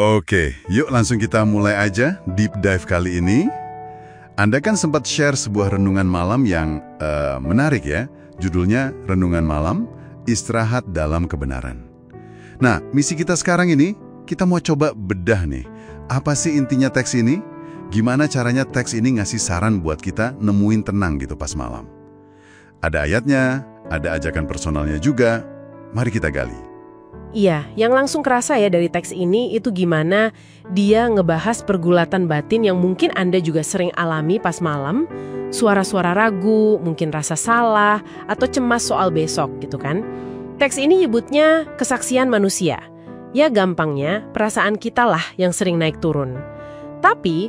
Oke, yuk langsung kita mulai aja deep dive kali ini. Anda kan sempat share sebuah renungan malam yang menarik ya. Judulnya Renungan Malam, Istirahat dalam Kebenaran. Nah, misi kita sekarang ini, kita mau coba bedah nih. Apa sih intinya teks ini? Gimana caranya teks ini ngasih saran buat kita nemuin tenang gitu pas malam? Ada ayatnya, ada ajakan personalnya juga. Mari kita gali. Iya, yang langsung kerasa ya dari teks ini itu gimana dia ngebahas pergulatan batin yang mungkin Anda juga sering alami pas malam, suara-suara ragu, mungkin rasa salah, atau cemas soal besok gitu kan. Teks ini nyebutnya kesaksian manusia. Ya gampangnya, perasaan kita lah yang sering naik turun. Tapi,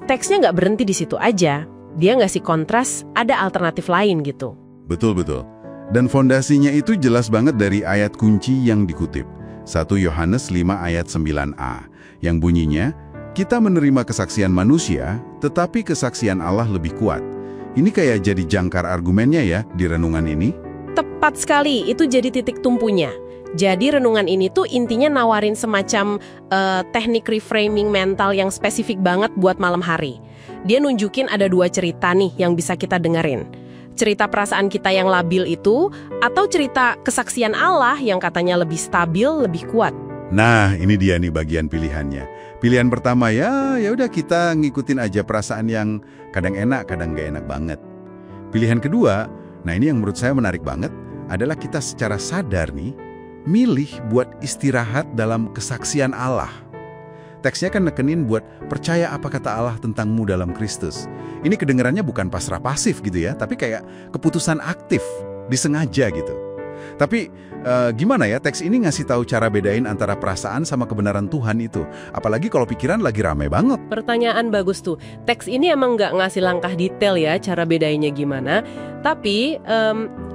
teksnya nggak berhenti di situ aja. Dia ngasih kontras, ada alternatif lain gitu. Betul-betul. Dan fondasinya itu jelas banget dari ayat kunci yang dikutip. 1 Yohanes 5 ayat 9a. Yang bunyinya, kita menerima kesaksian manusia, tetapi kesaksian Allah lebih kuat. Ini kayak jadi jangkar argumennya ya di renungan ini. Tepat sekali, itu jadi titik tumpunya. Jadi renungan ini tuh intinya nawarin semacam teknik reframing mental yang spesifik banget buat malam hari. Dia nunjukin ada dua cerita nih yang bisa kita dengerin. Cerita perasaan kita yang labil itu, atau cerita kesaksian Allah yang katanya lebih stabil, lebih kuat. Nah, ini dia nih bagian pilihannya. Pilihan pertama ya udah kita ngikutin aja perasaan yang kadang enak, kadang gak enak banget. Pilihan kedua, nah ini yang menurut saya menarik banget, adalah kita secara sadar nih, milih buat istirahat dalam kesaksian Allah. Teksnya kan nekenin buat percaya apa kata Allah tentangmu dalam Kristus. Ini kedengarannya bukan pasrah pasif gitu ya, tapi kayak keputusan aktif, disengaja gitu. Tapi gimana ya, teks ini ngasih tahu cara bedain antara perasaan sama kebenaran Tuhan itu. Apalagi kalau pikiran lagi rame banget. Pertanyaan bagus tuh. Teks ini emang nggak ngasih langkah detail ya cara bedainnya gimana. Tapi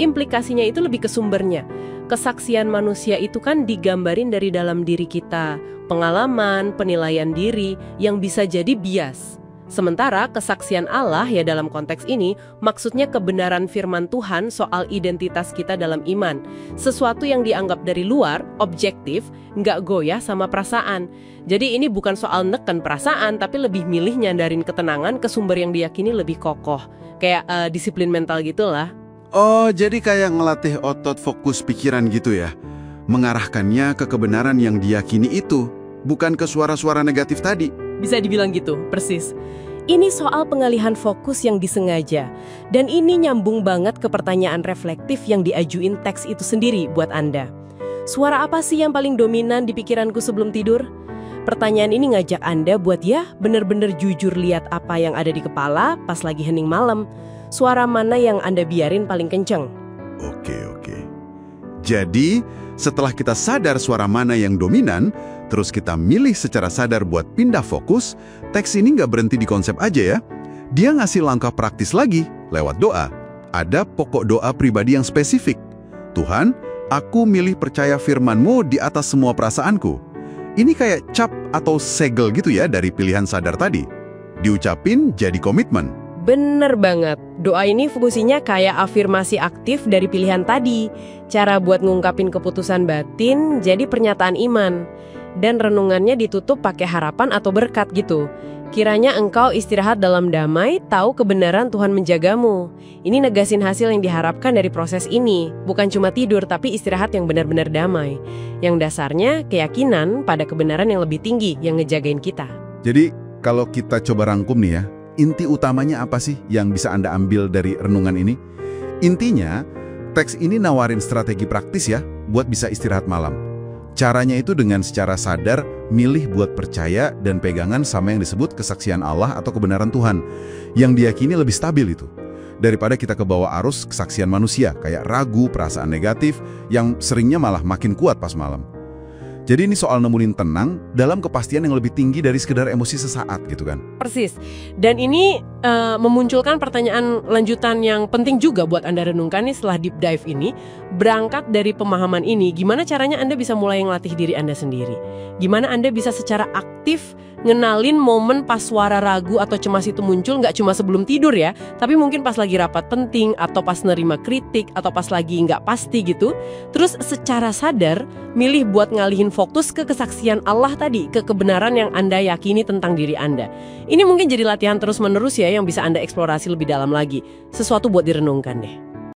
implikasinya itu lebih ke sumbernya. Kesaksian manusia itu kan digambarin dari dalam diri kita. Pengalaman, penilaian diri yang bisa jadi bias. Sementara kesaksian Allah ya dalam konteks ini maksudnya kebenaran firman Tuhan soal identitas kita dalam iman. Sesuatu yang dianggap dari luar, objektif, nggak goyah sama perasaan. Jadi ini bukan soal neken perasaan tapi lebih milih nyandarin ketenangan ke sumber yang diyakini lebih kokoh. Kayak disiplin mental gitulah. Oh, jadi kayak ngelatih otot fokus pikiran gitu ya. Mengarahkannya ke kebenaran yang diyakini itu, bukan ke suara-suara negatif tadi. Bisa dibilang gitu, persis. Ini soal pengalihan fokus yang disengaja. Dan ini nyambung banget ke pertanyaan reflektif yang diajuin teks itu sendiri buat Anda. Suara apa sih yang paling dominan di pikiranku sebelum tidur? Pertanyaan ini ngajak Anda buat ya bener-bener jujur lihat apa yang ada di kepala pas lagi hening malam. Suara mana yang Anda biarin paling kenceng? Oke. Jadi, setelah kita sadar suara mana yang dominan, terus kita milih secara sadar buat pindah fokus, teks ini nggak berhenti di konsep aja ya. Dia ngasih langkah praktis lagi, lewat doa. Ada pokok doa pribadi yang spesifik. Tuhan, aku milih percaya firman-Mu di atas semua perasaanku. Ini kayak cap atau segel gitu ya dari pilihan sadar tadi. Diucapin jadi komitmen. Bener banget. Doa ini fungsinya kayak afirmasi aktif dari pilihan tadi. Cara buat ngungkapin keputusan batin jadi pernyataan iman. Dan renungannya ditutup pakai harapan atau berkat gitu. Kiranya engkau istirahat dalam damai, tahu kebenaran Tuhan menjagamu. Ini negasin hasil yang diharapkan dari proses ini. Bukan cuma tidur, tapi istirahat yang benar-benar damai. Yang dasarnya keyakinan pada kebenaran yang lebih tinggi yang ngejagain kita. Jadi, kalau kita coba rangkum nih ya, inti utamanya apa sih yang bisa Anda ambil dari renungan ini? Intinya, teks ini nawarin strategi praktis ya, buat bisa istirahat malam. Caranya itu dengan secara sadar milih buat percaya dan pegangan sama yang disebut kesaksian Allah atau kebenaran Tuhan, yang diyakini lebih stabil itu. Daripada kita kebawa arus kesaksian manusia, kayak ragu, perasaan negatif, yang seringnya malah makin kuat pas malam. Jadi ini soal nemuin tenang dalam kepastian yang lebih tinggi dari sekedar emosi sesaat gitu kan. Persis. Dan ini memunculkan pertanyaan lanjutan yang penting juga buat Anda renungkan nih setelah deep dive ini. Berangkat dari pemahaman ini, gimana caranya Anda bisa mulai ngelatih diri Anda sendiri? Gimana Anda bisa secara aktif ngenalin momen pas suara ragu atau cemas itu muncul nggak cuma sebelum tidur ya, tapi mungkin pas lagi rapat penting, atau pas nerima kritik, atau pas lagi nggak pasti gitu. Terus secara sadar, milih buat ngalihin fokus ke kesaksian Allah tadi, ke kebenaran yang Anda yakini tentang diri Anda. Ini mungkin jadi latihan terus-menerus ya, yang bisa Anda eksplorasi lebih dalam lagi. Sesuatu buat direnungkan deh.